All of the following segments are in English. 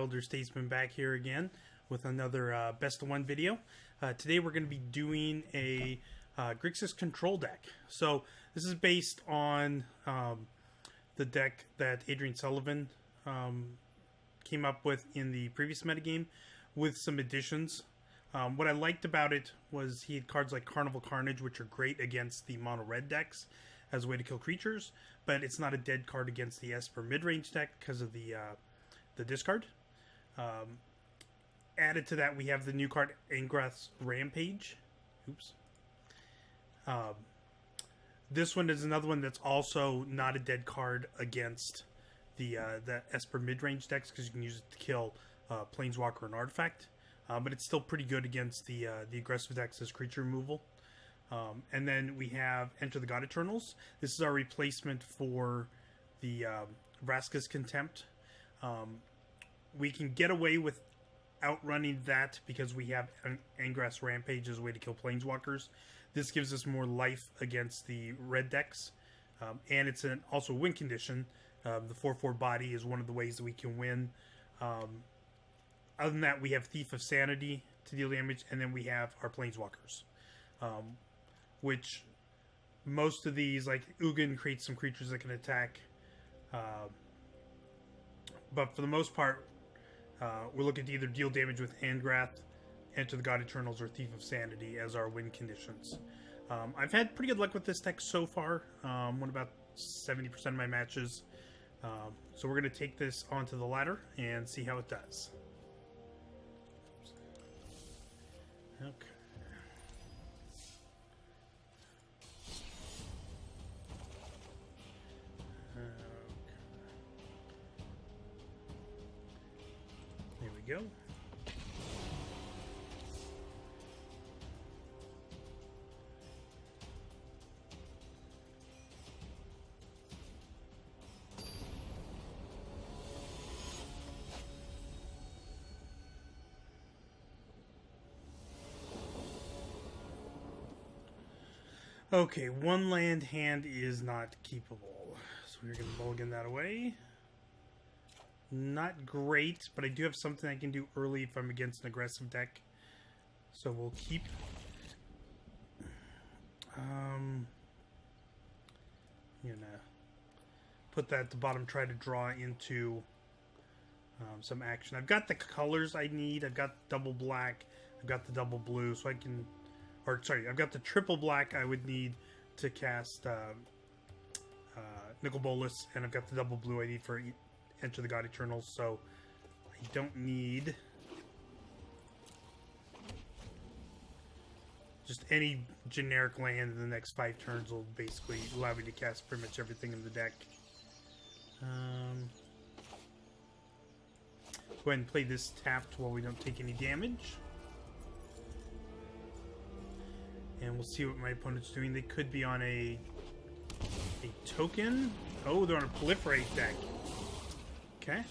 Elder Statesman back here again with another Best of One video. Today we're going to be doing a Grixis control deck. So this is based on the deck that Adrian Sullivan came up with in the previous metagame with some additions. What I liked about it was he had cards like Carnival, Carnage, which are great against the mono-red decks as a way to kill creatures, but it's not a dead card against the Esper mid-range deck because of the discard. Added to that, we have the new card Angrath's Rampage. Oops. This one is another one that's also not a dead card against the Esper mid-range decks because you can use it to kill Planeswalker and Artifact. But it's still pretty good against the aggressive decks as creature removal. And then we have Enter the God Eternals. This is our replacement for the Vraska's Contempt. We can get away with outrunning that because we have Angrath's Rampage as a way to kill Planeswalkers. This gives us more life against the red decks. And it's also a win condition. The 4/4 body is one of the ways that we can win. Other than that, we have Thief of Sanity to deal damage, and then we have our Planeswalkers. Which most of these, like Ugin, creates some creatures that can attack. But for the most part, we're looking to either deal damage with Angrath, Enter the God Eternals, or Thief of Sanity as our win conditions. I've had pretty good luck with this deck so far. Won about 70% of my matches. So we're going to take this onto the ladder and see how it does. Okay. There we go. Okay, one land hand is not keepable. So we're going to mulligan that away. Not great, but I do have something I can do early if I'm against an aggressive deck. So we'll keep. I'm going to put that at the bottom, try to draw into some action. I've got the colors I need. I've got double black. I've got the double blue, so I can... Or, sorry, I've got the triple black I would need to cast Nicol Bolas, and I've got the double blue I need for Enter the God Eternals, so I don't need just any generic land in the next 5 turns will basically allow me to cast pretty much everything in the deck. Go ahead and play this tapped while we don't take any damage. And we'll see what my opponent's doing. They could be on a token. Oh, they're on a proliferate deck. Okay.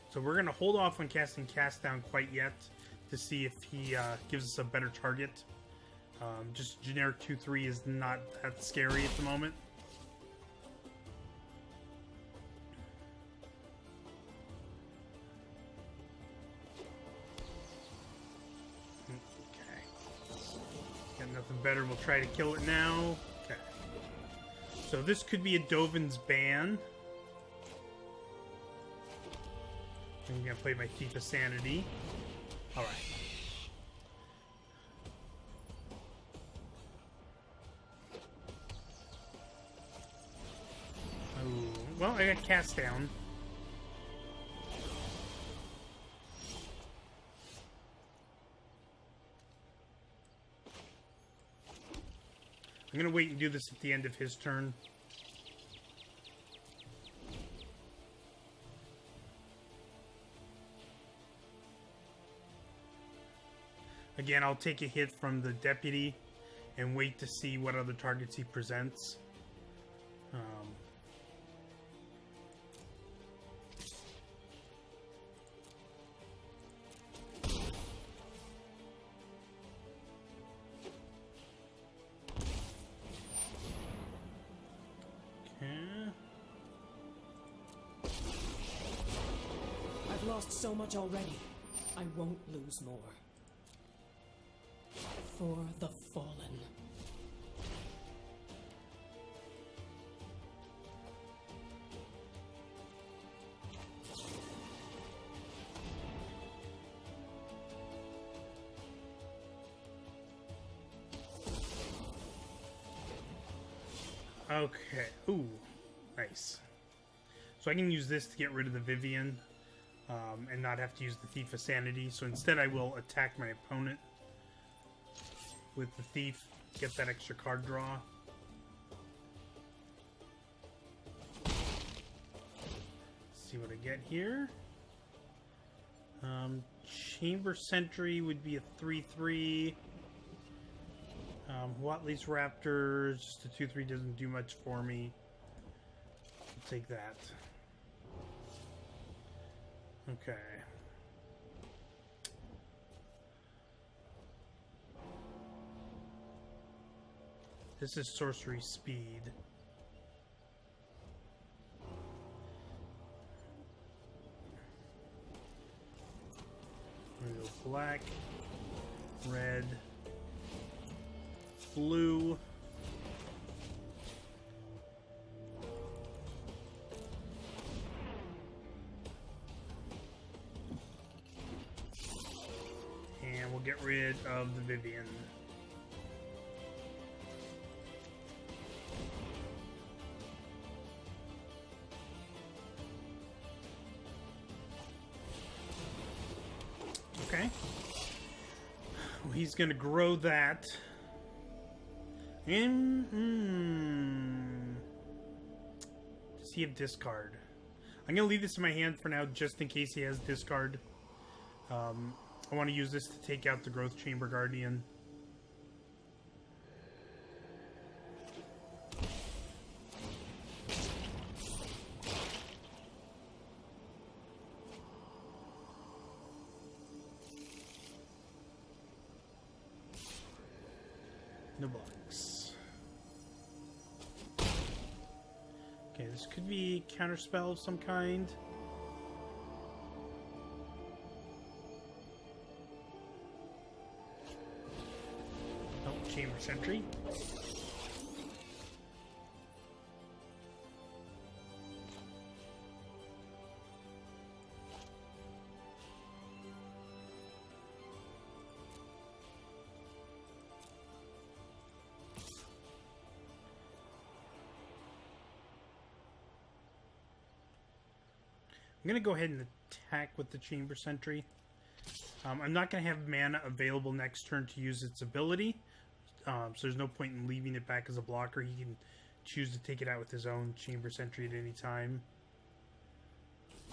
So we're going to hold off on casting Cast Down quite yet to see if he gives us a better target. Just generic 2/3 is not that scary at the moment. Nothing better. We'll try to kill it now. Okay. So this could be a Dovin's Ban. I'm going to play my Thief of Sanity. Alright. Oh, well, I got Cast Down. I'm going to wait and do this at the end of his turn. Again, I'll take a hit from the Deputy and wait to see what other targets he presents. lost so much already. I won't lose more. For the Fallen. Okay. Ooh, nice. So I can use this to get rid of the Vivian, and not have to use the Thief of Sanity. So instead I will attack my opponent with the Thief, get that extra card draw. Let's see what I get here. Chamber Sentry would be a 3/3. Watley's Raptors, just a 2/3 doesn't do much for me. I'll take that. Okay. This is sorcery speed. I'm gonna go black, red, blue. And we'll get rid of the Vivian. Okay. Well, he's going to grow that. Does he have discard? I'm going to leave this in my hand for now just in case he has discard. I want to use this to take out the Growth Chamber Guardian. No blocks. Okay, this could be counterspell of some kind. Chamber Sentry. I'm going to go ahead and attack with the Chamber Sentry. I'm not going to have mana available next turn to use its ability. So there's no point in leaving it back as a blocker. He can choose to take it out with his own Chamber Sentry at any time.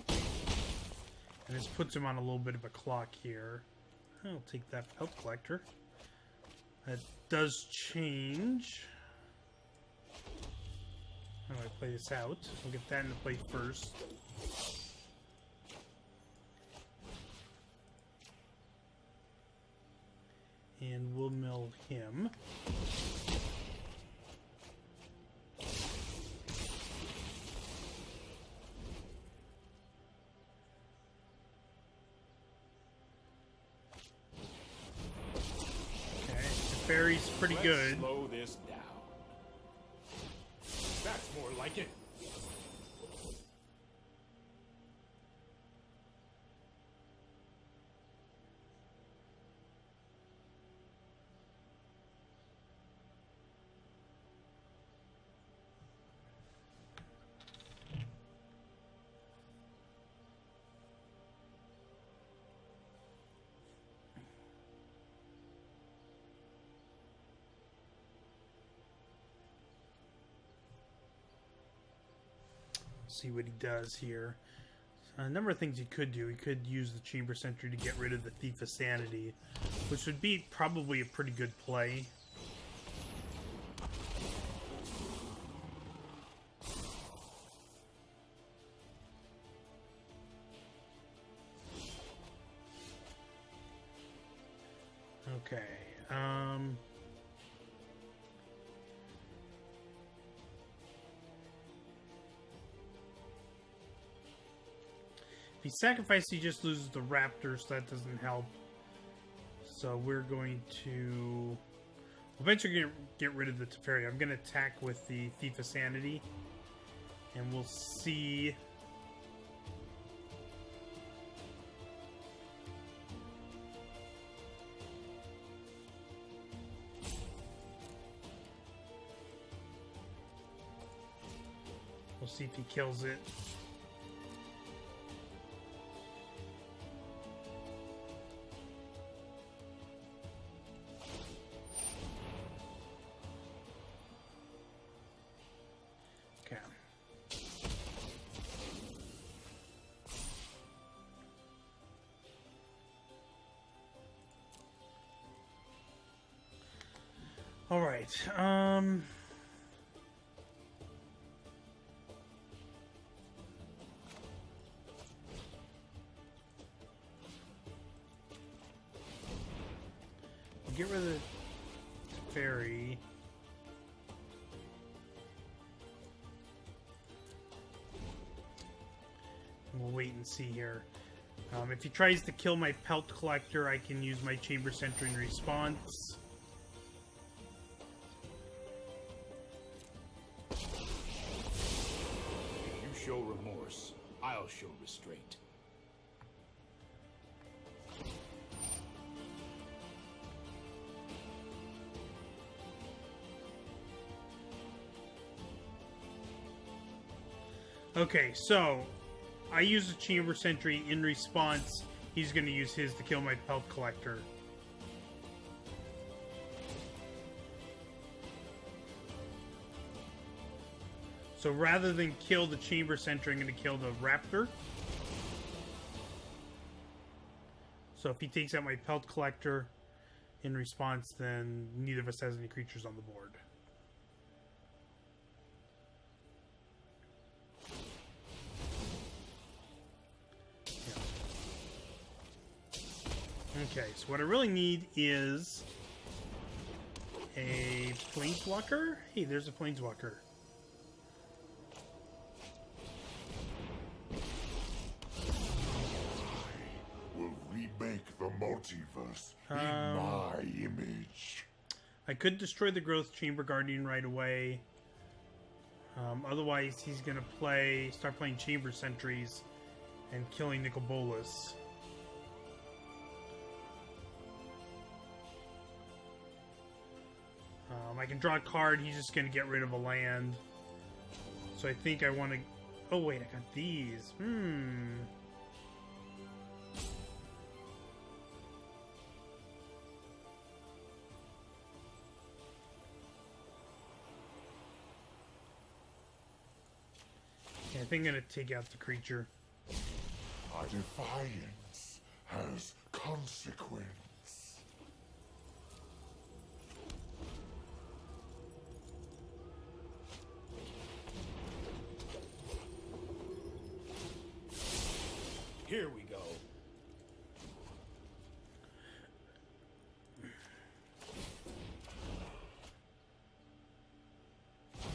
And this puts him on a little bit of a clock here. I'll take that Help Collector. That does change. How do I play this out? I'll get that into play first. And we'll mill him. Okay, the fairy's pretty good. Slow this down. That's more like it. See what he does here. A number of things he could do. He could use the Chamber Sentry to get rid of the Thief of Sanity, which would be probably a pretty good play. Okay. If he he sacrifices, he just loses the raptor, so that doesn't help. So we're going to eventually get rid of the Teferi. I'm going to attack with the Thief of Sanity, and we'll see. We'll see if he kills it. Okay. All right. Get rid of the Teferi. We'll wait and see here. If he tries to kill my Pelt Collector, I can use my Chamber Sentry in response. If you show remorse, I'll show restraint. Okay, so I use a Chamber Sentry in response. He's going to use his to kill my Pelt Collector. So rather than kill the Chamber Sentry, I'm going to kill the Raptor. So if he takes out my Pelt Collector in response, then neither of us has any creatures on the board. Okay, so what I really need is a Planeswalker. Hey, there's a Planeswalker. Will remake the multiverse in my image. I could destroy the Growth Chamber Guardian right away. Otherwise, he's going to start playing Chamber Sentries and killing Nicol Bolas. I can draw a card. He's just going to get rid of a land. So I think I want to... Oh, wait. I got these. Yeah, I think I'm going to take out the creature. My defiance has consequence. Here we go.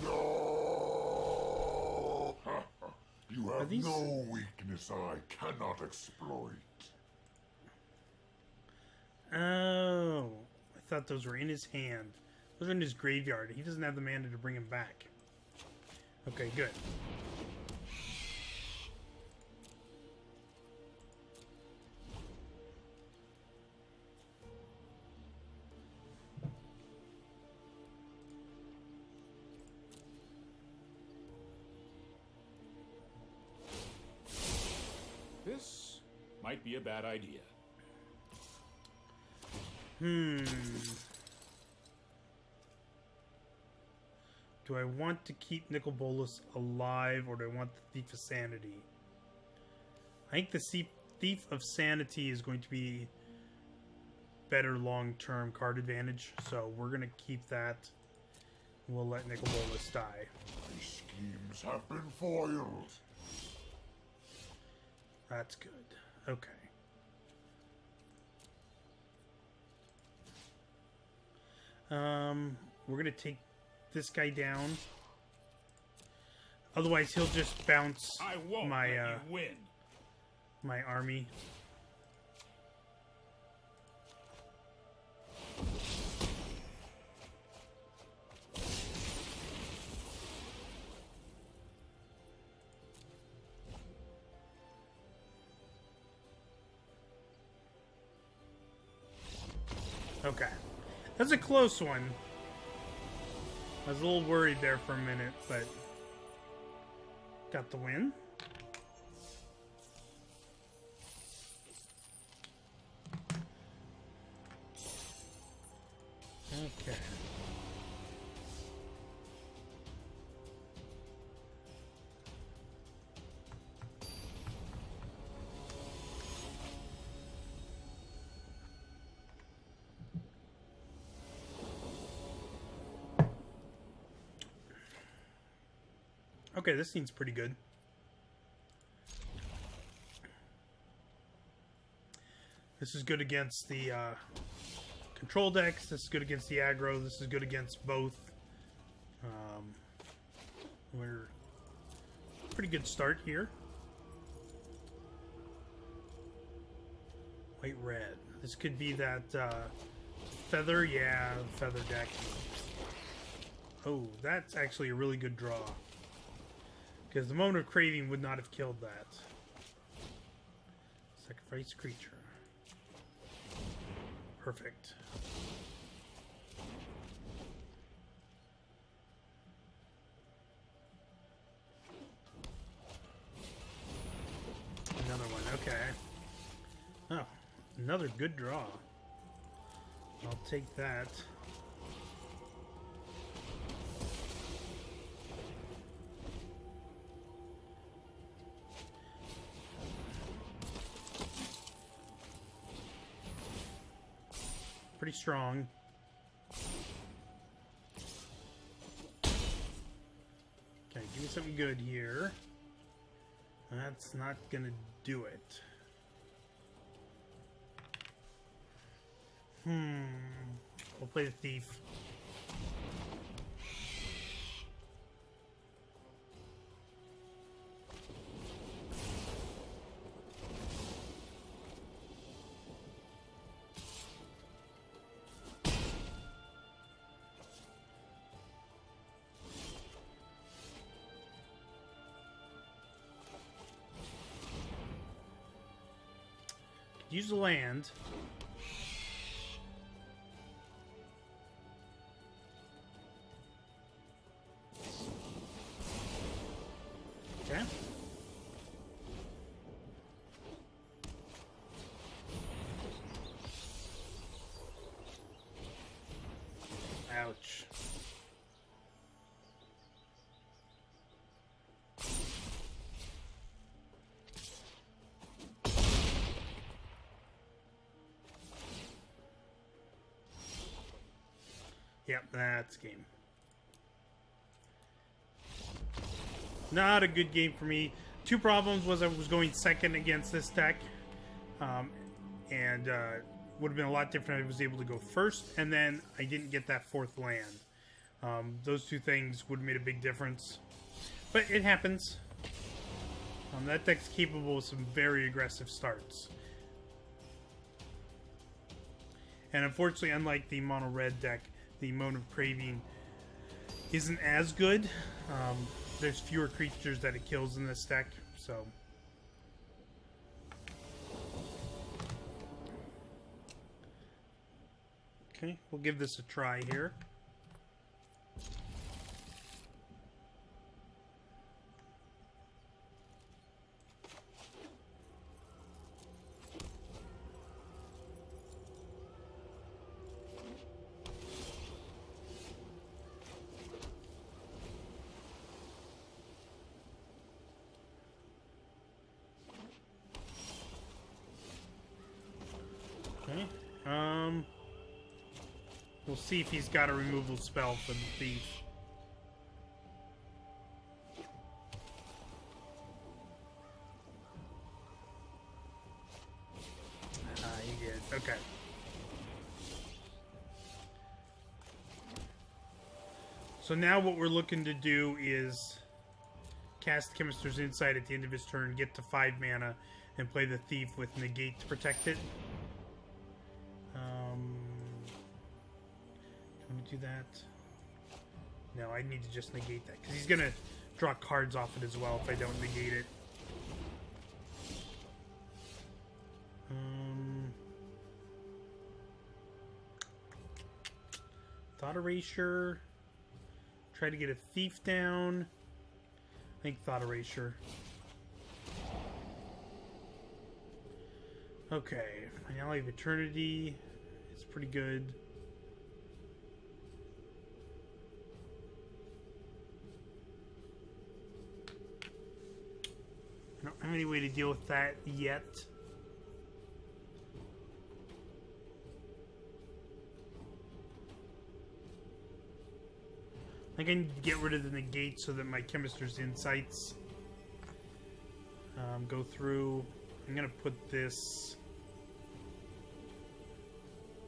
No! You have these... no weakness I cannot exploit. Oh, I thought those were in his hand. Those are in his graveyard. He doesn't have the mana to bring him back. Okay, good. This might be a bad idea. Do I want to keep Nicol Bolas alive, or do I want the Thief of Sanity? I think the Thief of Sanity is going to be better long-term card advantage, so we're going to keep that. We'll let Nicol Bolas die. My schemes have been foiled. That's good. Okay. We're gonna take this guy down. Otherwise, he'll just bounce I won't my let you win. my army. Okay. That's a close one. I was a little worried there for a minute, but got the win. Okay. Okay, this seems pretty good. This is good against the control decks. This is good against the aggro. This is good against both. We're pretty good start here. White red. This could be that feather. Yeah, feather deck. Oh, that's actually a really good draw. Because the Moment of Craving would not have killed that. Sacrifice creature. Perfect. Another one, okay. Oh, another good draw. I'll take that. Pretty strong. Okay, give me something good here. That's not gonna do it. We'll play the Thief. Use the land. Okay. Ouch. Yep, that's game. Not a good game for me. Two problems was I was going second against this deck. And would have been a lot different if I was able to go first. And then I didn't get that fourth land. Those two things would have made a big difference. But it happens. That deck's capable of some very aggressive starts. And unfortunately, unlike the mono red deck, the Moment of Craving isn't as good. There's fewer creatures that it kills in this deck, so. Okay, we'll give this a try here. Okay. We'll see if he's got a removal spell for the Thief. He did. Okay. So now what we're looking to do is cast Chemister's Insight at the end of his turn, get to 5 mana, and play the Thief with Negate to protect it. Do you want to do that? No, I need to just negate that, because he's going to draw cards off it as well if I don't negate it. Thought Erasure. Try to get a Thief down. I think Thought Erasure. Okay, Finale of Eternity. It's pretty good. I don't have any way to deal with that yet. I think I need to get rid of the negate so that my Chemister's insights go through. I'm going to put this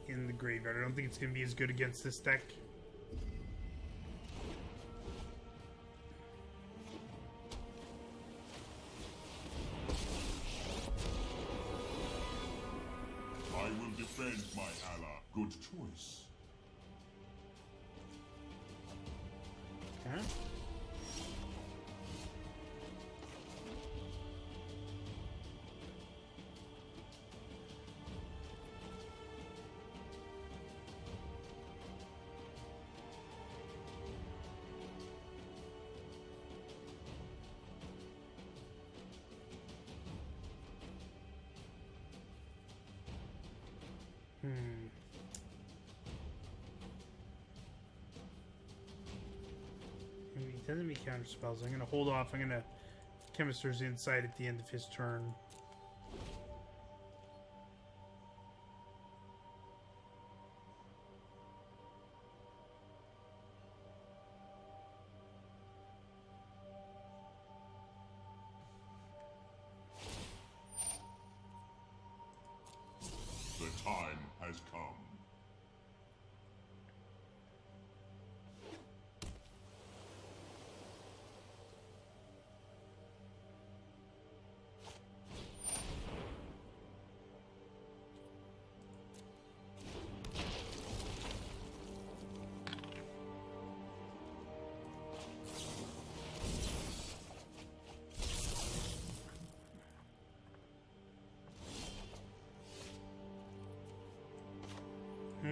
in the graveyard. I don't think it's going to be as good against this deck. I will defend my ally. Good choice. Okay. He doesn't make counter spells. I'm going to hold off. I'm going to Chemister's Insight at the end of his turn. The time has come.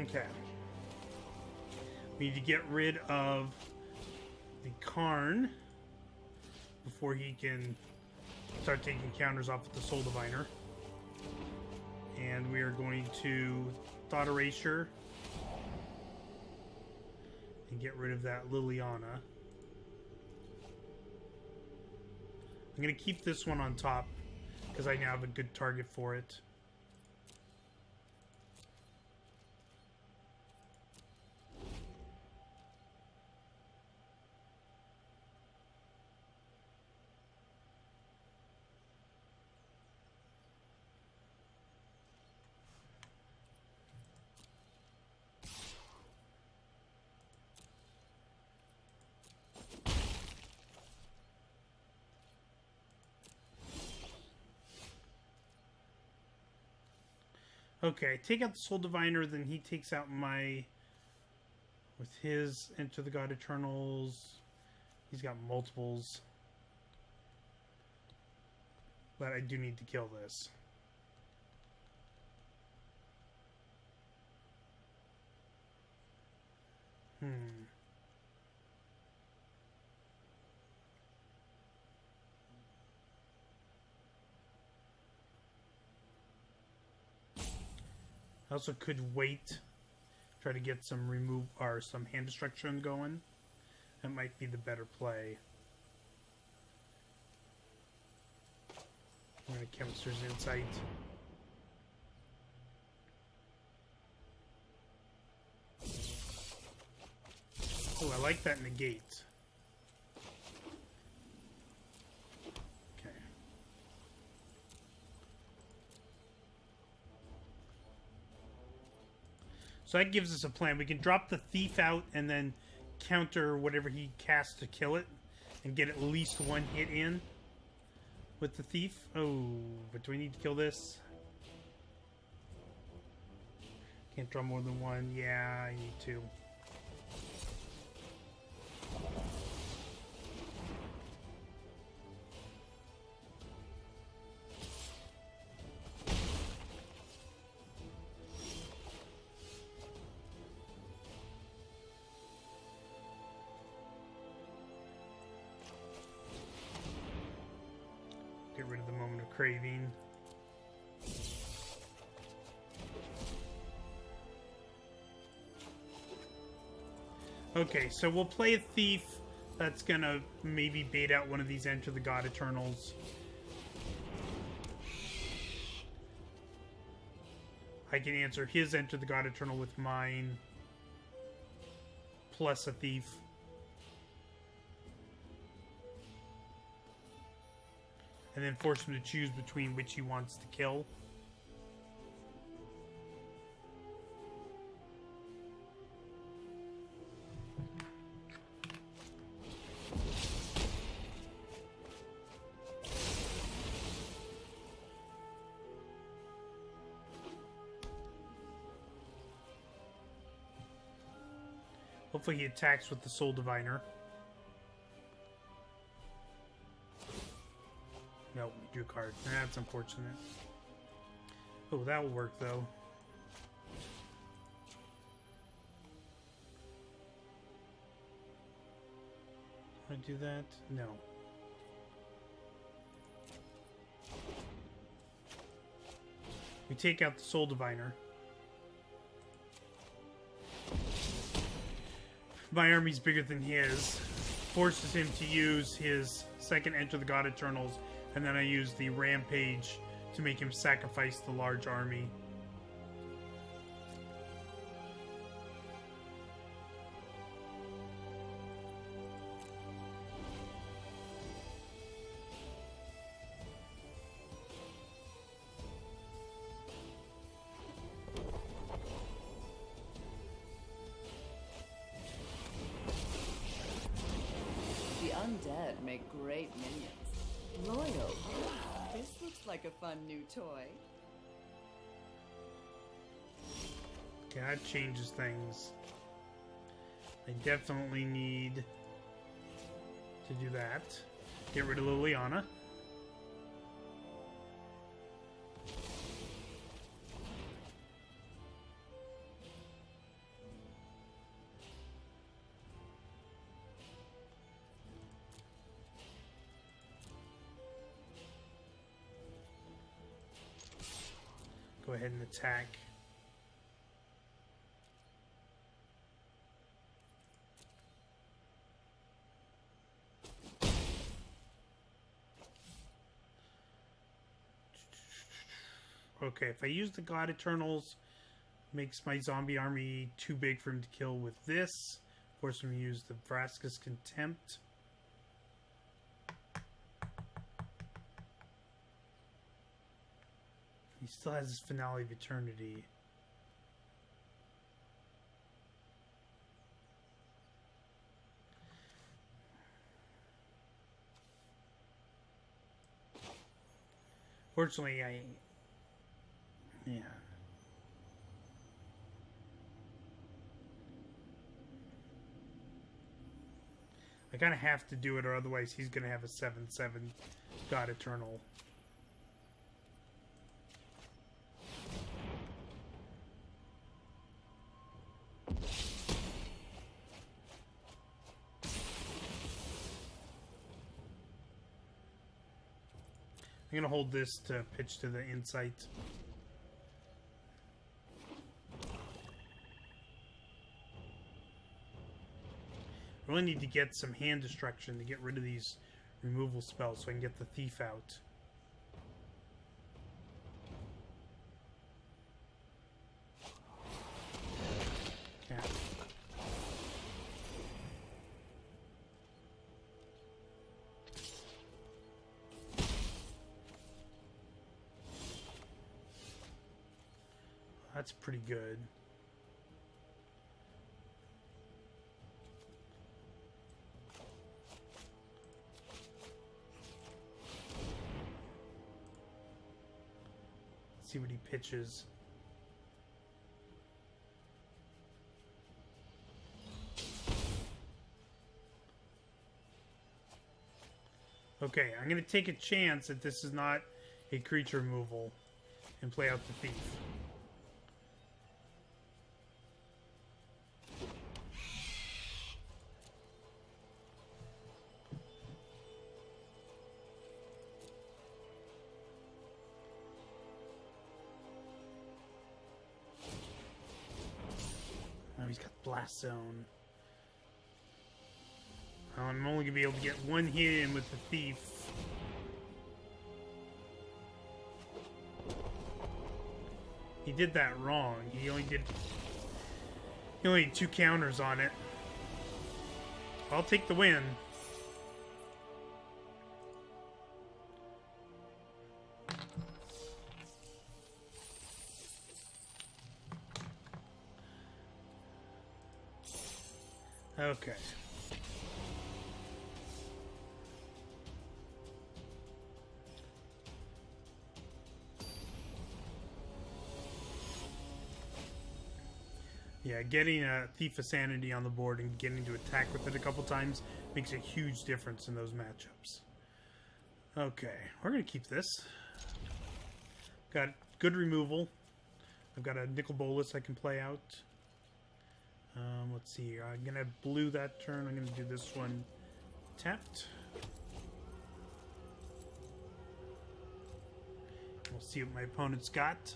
Okay. We need to get rid of the Karn before he can start taking counters off with the Soul Diviner. And we are going to Thought Erasure and get rid of that Liliana. I'm going to keep this one on top because I now have a good target for it. Okay, take out the Soul Diviner, then he takes out my... With his Enter the God Eternals, he's got multiples. But I do need to kill this. I also could wait, try to get some some hand destruction going. That might be the better play. I'm going to Chemister's Insight. Oh, I like that negate. Okay. So that gives us a plan. We can drop the Thief out and then counter whatever he casts to kill it and get at least one hit in with the thief. Oh, but do we need to kill this? Can't draw more than one. Yeah, I need to. Get rid of the Moment of Craving. Okay, so we'll play a thief that's gonna maybe bait out one of these Enter the God Eternals. I can answer his Enter the God Eternal with mine, plus a thief. And then force him to choose between which he wants to kill. Hopefully he attacks with the Soul Diviner. No, we drew a card. That's unfortunate. Oh, that will work, though. Can I do that? No. We take out the Soul Diviner. My army's bigger than his. Forces him to use his second Enter the God Eternals. And then I use the Rampage to make him sacrifice the large army. The undead make great minions. Loyal. This looks like a fun new toy. Okay, that changes things. I definitely need to do that. Get rid of Liliana. Go ahead and attack. Okay, if I use the God Eternals, makes my zombie army too big for him to kill with this. Force him to use the Vraska's Contempt. He still has his Finale of Eternity. Fortunately, yeah. I kind of have to do it, or otherwise he's going to have a 7/7 God Eternal. I'm going to hold this to pitch to the Insight. I really need to get some hand destruction to get rid of these removal spells so I can get the Thief out. Yeah. That's pretty good. see what he pitches. Okay, I'm going to take a chance that this is not a creature removal and play out the Thief. Oh, he's got Blast Zone. I'm only going to be able to get one hit in with the Thief. He did that wrong. He only had 2 counters on it. I'll take the win. Okay. Yeah, getting a Thief of Sanity on the board and getting to attack with it a couple times makes a huge difference in those matchups. Okay, we're going to keep this. Got good removal. I've got a Nicol Bolas I can play out. Let's see here. I'm going to blue that turn. I'm going to do this one tapped. We'll see what my opponent's got.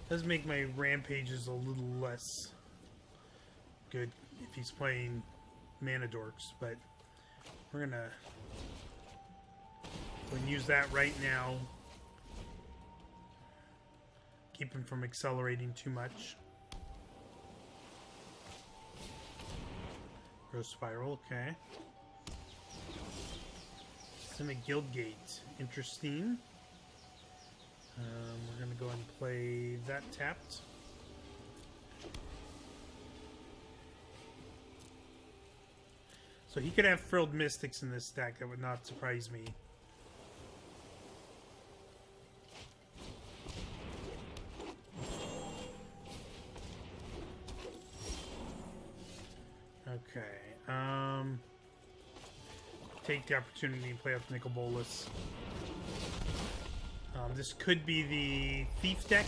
Does make my rampages a little less good if he's playing mana dorks, but we're gonna use that right now. Keep him from accelerating too much. Growth Spiral, okay. Simic Guildgate, interesting. We're going to go ahead and play that tapped. So he could have Frilled Mystics in this deck. That would not surprise me. Okay. Take the opportunity and play out the Nicol Bolas. This could be the Thief deck.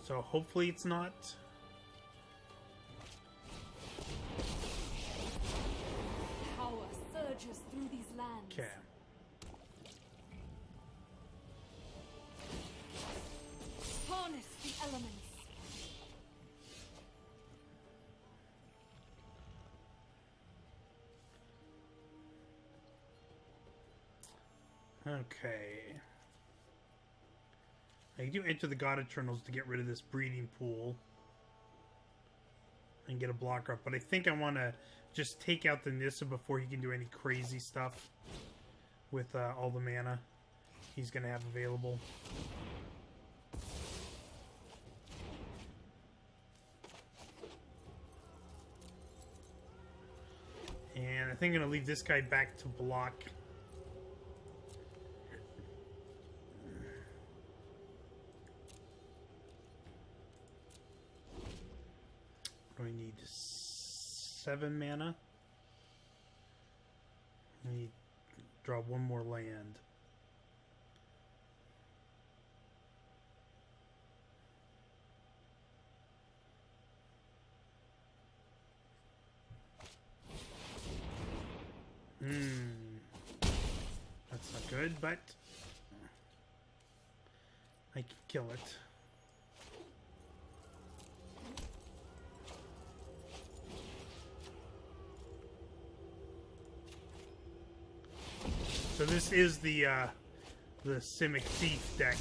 So hopefully it's not. Power surges through these lands. Okay. Harness the elements. Okay. I do enter the God Eternals to get rid of this breeding pool and get a blocker up, but I think I want to just take out the Nissa before he can do any crazy stuff with all the mana he's going to have available. And I think I'm going to leave this guy back to block. We need 7 mana. We need to draw 1 more land. That's not good, but I can kill it. So this is the Simic Thief deck.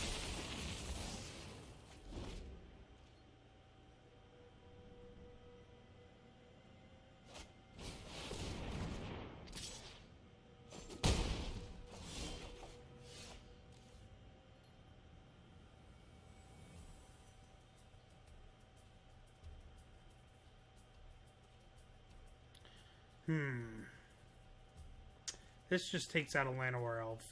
This just takes out a Llanowar Elf.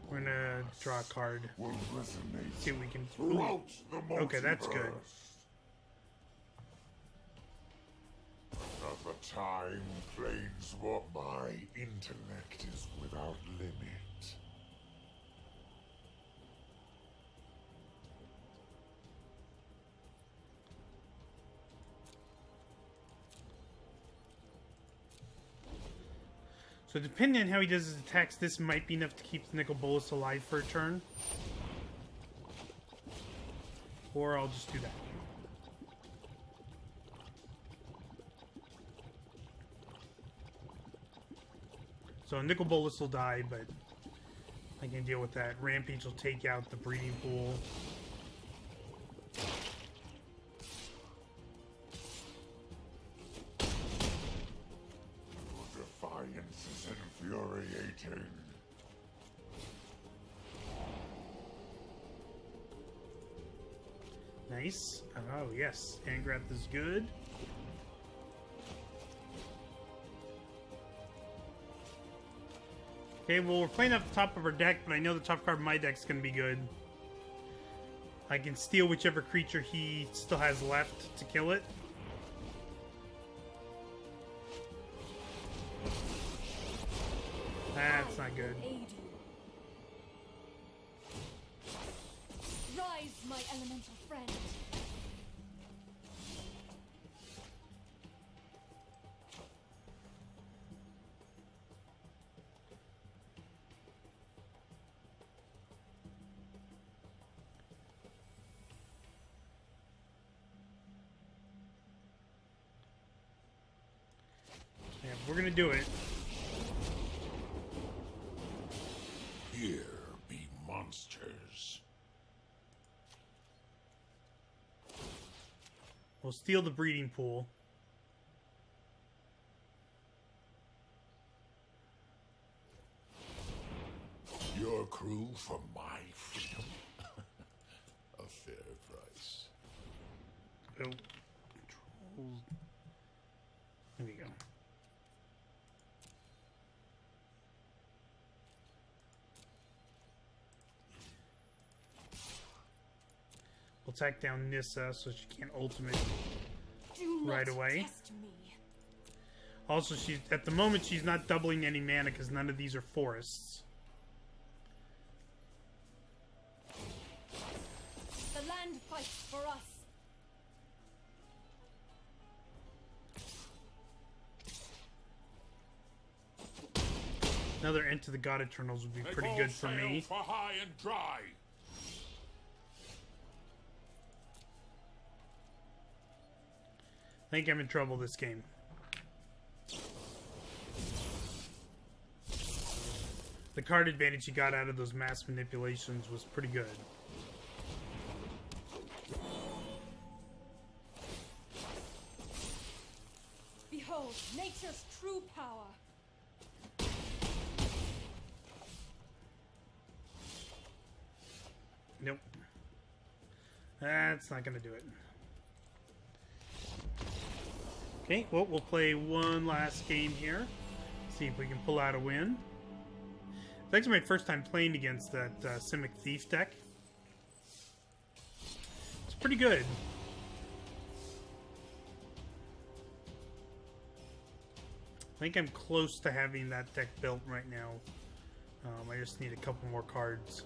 We're gonna draw a card. Will resonate See if we can. throughout the Okay, that's good. multiverse. At the time, Planeswalk, my intellect is without limit. So depending on how he does his attacks, this might be enough to keep Nicol Bolas alive for a turn. Or I'll just do that. So Nicol Bolas will die, but I can deal with that. Rampage will take out the breeding pool. Your defiance is infuriating. Nice. Oh, yes. Angrath is good. Okay, well, we're playing off the top of our deck, but I know the top card of my deck's going to be good. I can steal whichever creature he still has left to kill it. That's not good. Aid you. Rise, my elemental friend. Yeah, we're going to do it. Here be monsters. We'll steal the breeding pool. Your crew for my freedom. A fair price. Oh. Controls. There we go. We'll attack down Nissa so she can't ultimate Do right not away. test me. Also, she's at the moment she's not doubling any mana because none of these are forests. The land fights for us. Another Into the God Eternals would be Make pretty all good for sail me. For high and dry. I think I'm in trouble this game. The card advantage he got out of those mass manipulations was pretty good. Behold, nature's true power. Nope. That's not going to do it. Okay, well, we'll play one last game here. See if we can pull out a win. It's actually my first time playing against that Simic Thief deck. It's pretty good. I think I'm close to having that deck built right now. I just need a couple more cards.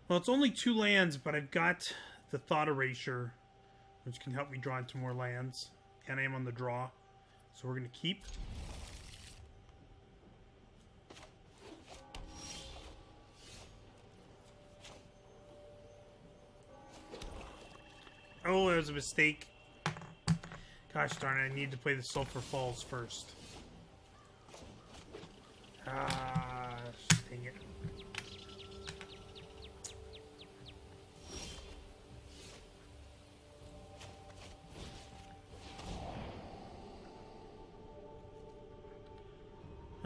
Well, it's only 2 lands, but I've got the Thought Erasure, which can help me draw into more lands. And I am on the draw. So we're going to keep. Oh, that was a mistake. Gosh darn it, I need to play the Sulfur Falls first.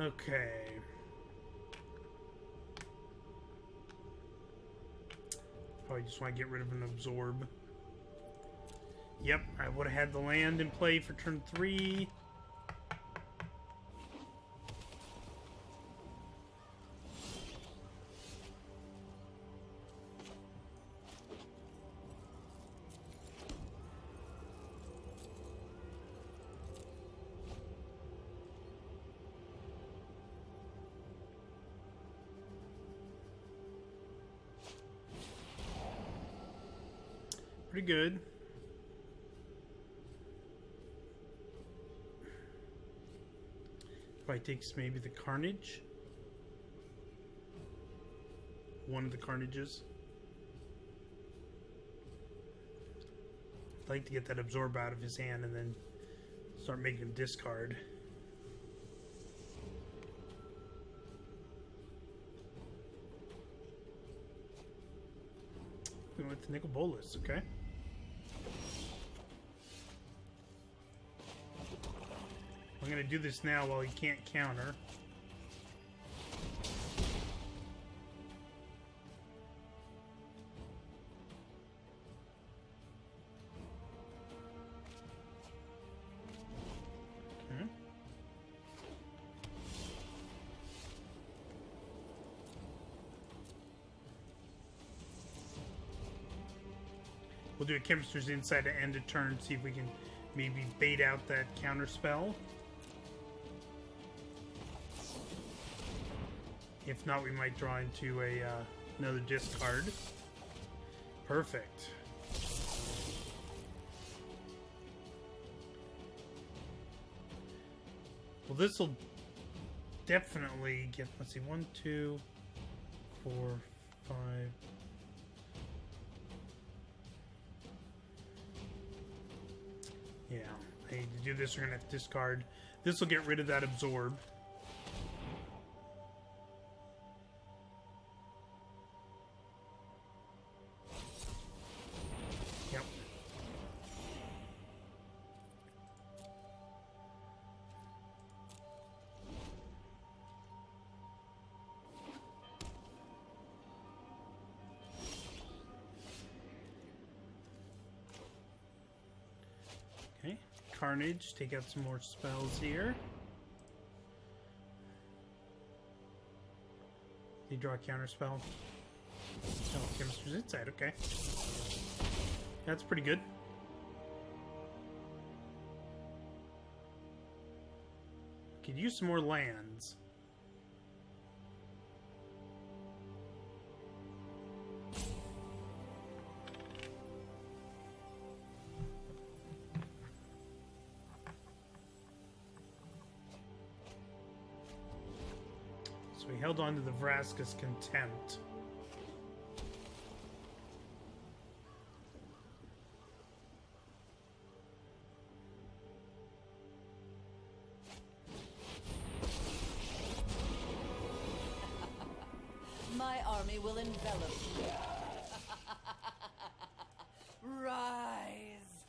Okay. Probably just want to get rid of an absorb. Yep, I would have had the land in play for turn 3. Pretty good. Probably takes maybe the Carnage. One of the Carnages. I'd like to get that absorb out of his hand and then start making him discard. We went to Nicol Bolas, okay. I'm going to do this now while he can't counter. Okay. We'll do a Chemister's Insight to end a turn, see if we can maybe bait out that counter spell. If not, we might draw into a another discard. Perfect. Well, this will definitely get, let's see, 1, 2, 4, 5. Yeah, I need to do this. We're going to have to discard. This will get rid of that absorb. Yep. Okay, Carnage, take out some more spells here. You draw a counter spell. Oh, Chemister's Insight, okay. That's pretty good. Could use some more lands. So we held on to the Vraska's Contempt. My army will envelop you. Rise.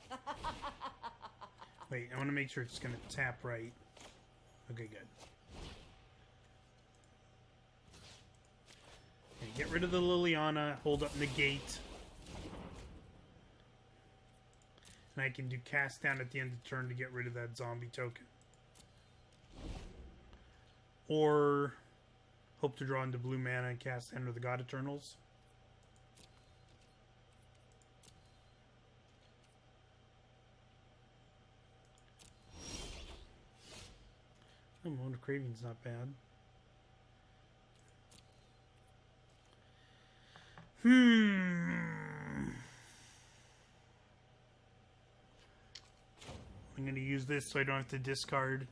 Wait, I want to make sure it's going to tap right. Okay, good. Okay, get rid of the Liliana, hold up Negate. And I can do cast down at the end of the turn to get rid of that zombie token. Or hope to draw into blue mana and cast Enter the God Eternals. Oh, Moment of Craving's not bad. I'm going to use this so I don't have to discard.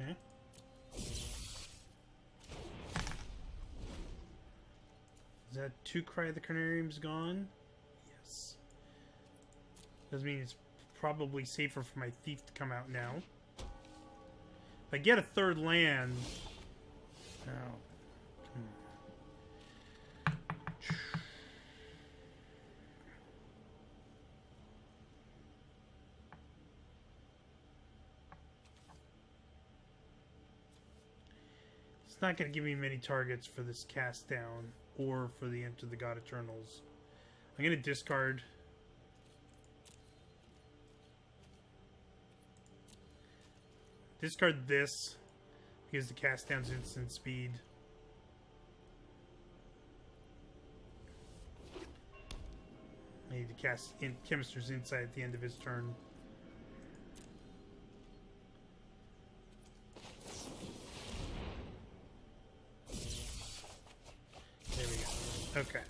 Okay. Is that 2 Cry of the Carnarium's gone? Yes. Doesn't mean it's probably safer for my thief to come out now. If I get a third land... Oh. It's not going to give me many targets for this cast down or for the Enter the God Eternals. I'm going to discard. Discard this because the cast down's instant speed. I need to cast in Chemister's Insight at the end of his turn. There we go. Okay.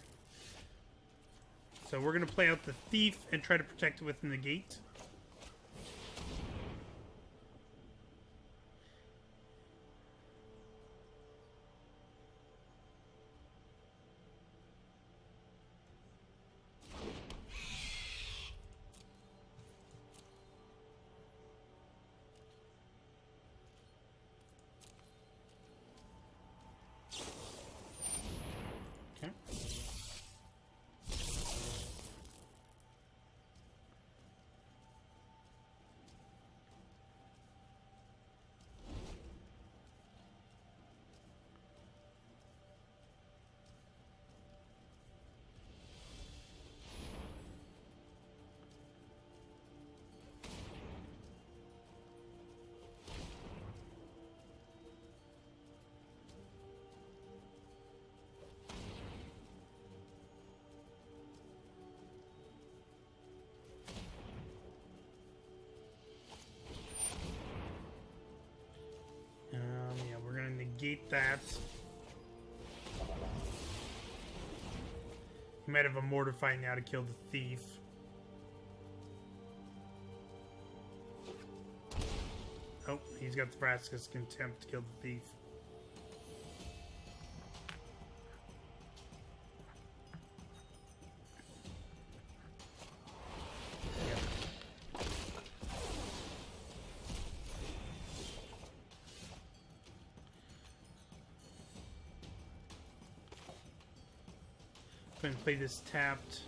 So we're going to play out the Thief and try to protect it with Negate. Yeah, we're gonna negate that. He might have a Mortify now to kill the Thief. Oh, he's got the Vraska's Contempt to kill the Thief. And play this tapped.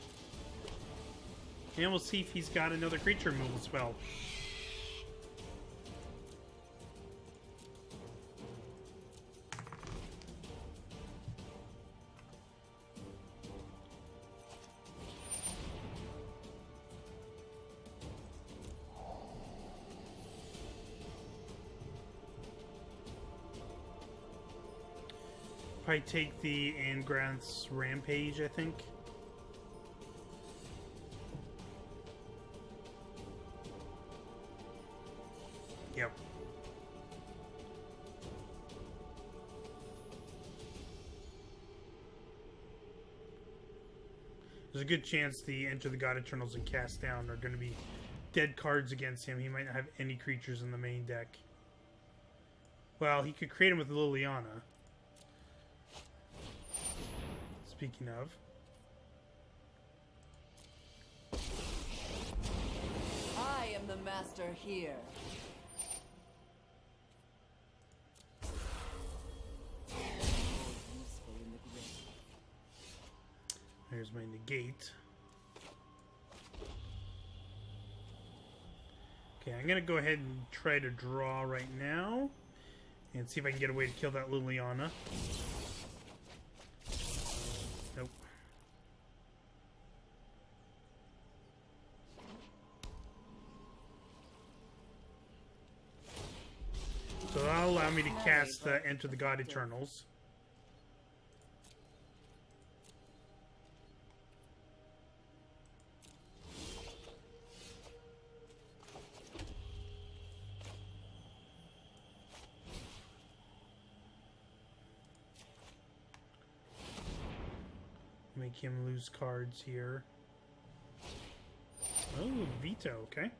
And we'll see if he's got another creature removal spell. Probably take the Angrath's Rampage, I think. Yep. There's a good chance the Enter the God Eternals and Cast Down are going to be dead cards against him. He might not have any creatures in the main deck. Well, he could create them with Liliana. Speaking of. I am the master here. There's my Negate. Okay, I'm going to go ahead and try to draw right now. And see if I can get a way to kill that Liliana. Nope. So that'll allow me to cast Enter the God Eternals. Make him lose cards here. Oh, veto, okay.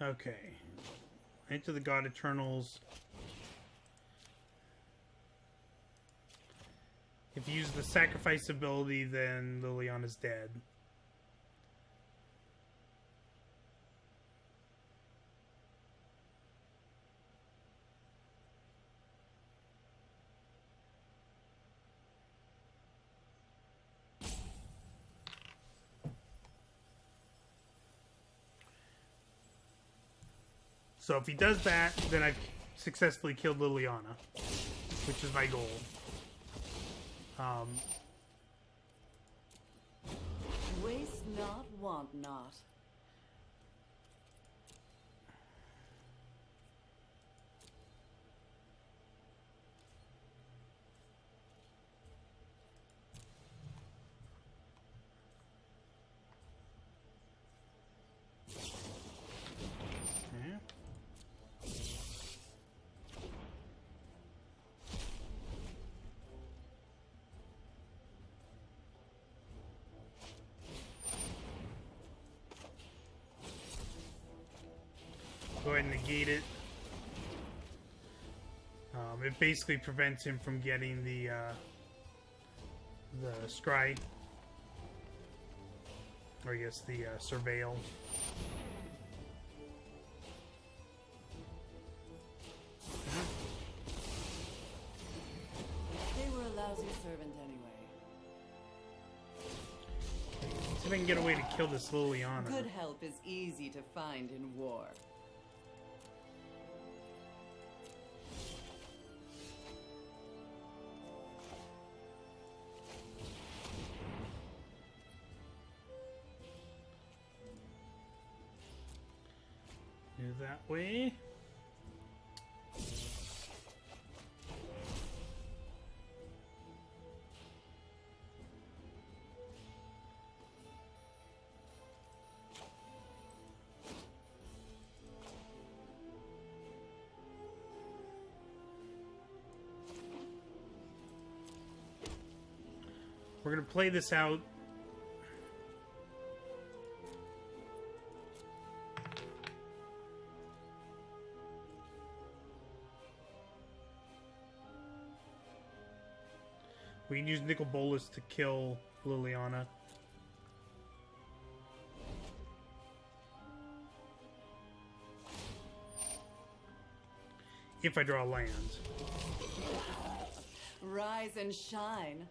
Okay. Into the God Eternals. If you use the sacrifice ability, then Liliana's dead. So if he does that, then I've successfully killed Liliana, which is my goal. Waste not, want not. Okay. Go ahead and negate it. It basically prevents him from getting the scry, or I guess the surveil. They were a lousy servant anyway. See if I can get a way to kill this Liliana. Good help is easy to find in war. Do that way. We're going to play this out. We can use Nicol Bolas to kill Liliana. If I draw land. Rise and shine.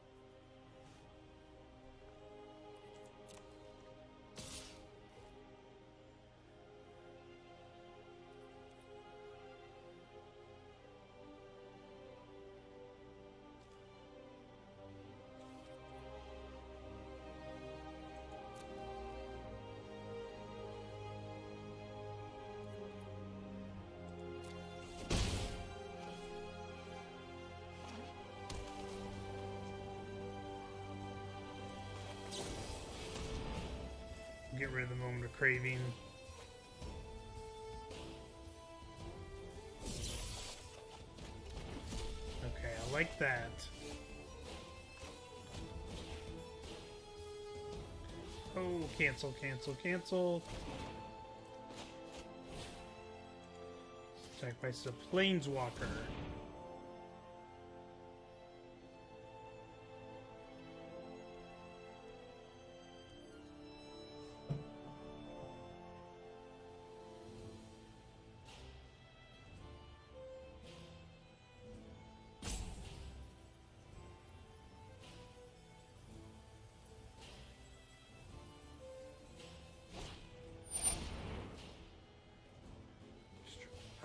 Get rid of the Moment of Craving. Okay, I like that. Oh, cancel, cancel, cancel. Sacrifice a Planeswalker.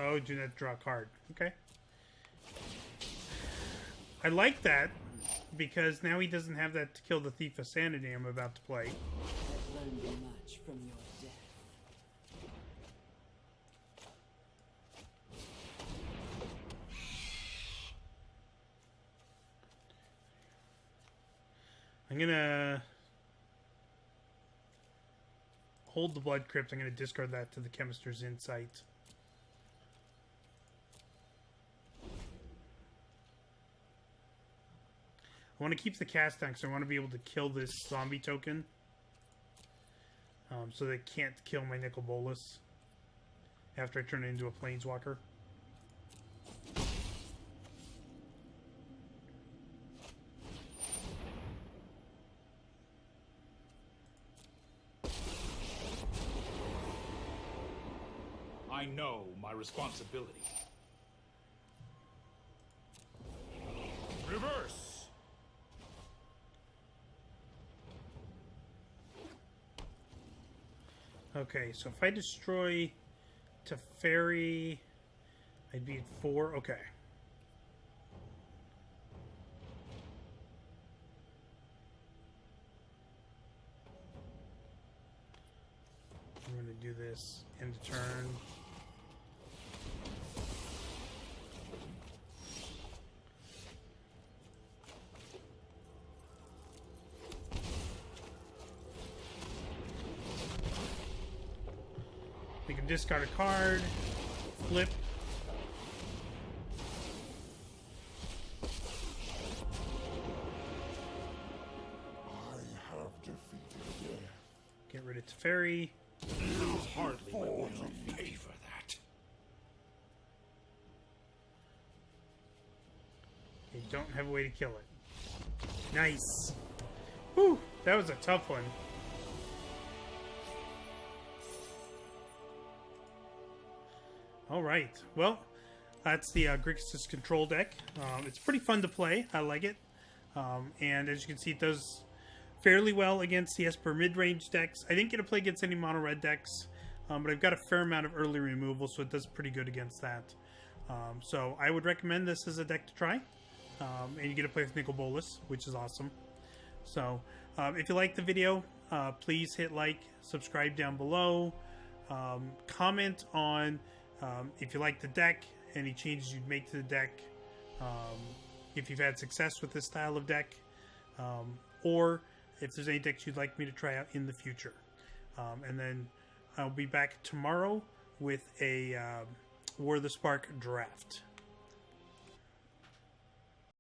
Oh, do not draw a card. Okay. I like that, because now he doesn't have that to kill the Thief of Sanity I'm about to play. I've learned much from your death. I'm gonna hold the Blood Crypt. I'm gonna discard that to the Chemister's Insight. I want to keep the cast down because I want to be able to kill this zombie token. So they can't kill my Nicol Bolas. after I turn it into a Planeswalker. I know my responsibility. Reverse! Okay, so if I destroy Teferi, I'd be at 4. Okay. I'm going to do this end of turn. We can discard a card, flip. I have defeated death. Get rid of Teferi. Hardly my will pay for that. You don't have a way to kill it. Nice. Whew, that was a tough one. All right. Well, that's the Grixis control deck. It's pretty fun to play. I like it. And as you can see, it does fairly well against the Esper mid-range decks. I didn't get to play against any mono-red decks, but I've got a fair amount of early removal, so it does pretty good against that. So I would recommend this as a deck to try. And you get to play with Nicol Bolas, which is awesome. So if you like the video, please hit like, subscribe down below, comment on if you like the deck, any changes you'd make to the deck, if you've had success with this style of deck, or if there's any decks you'd like me to try out in the future. And then I'll be back tomorrow with a War of the Spark draft.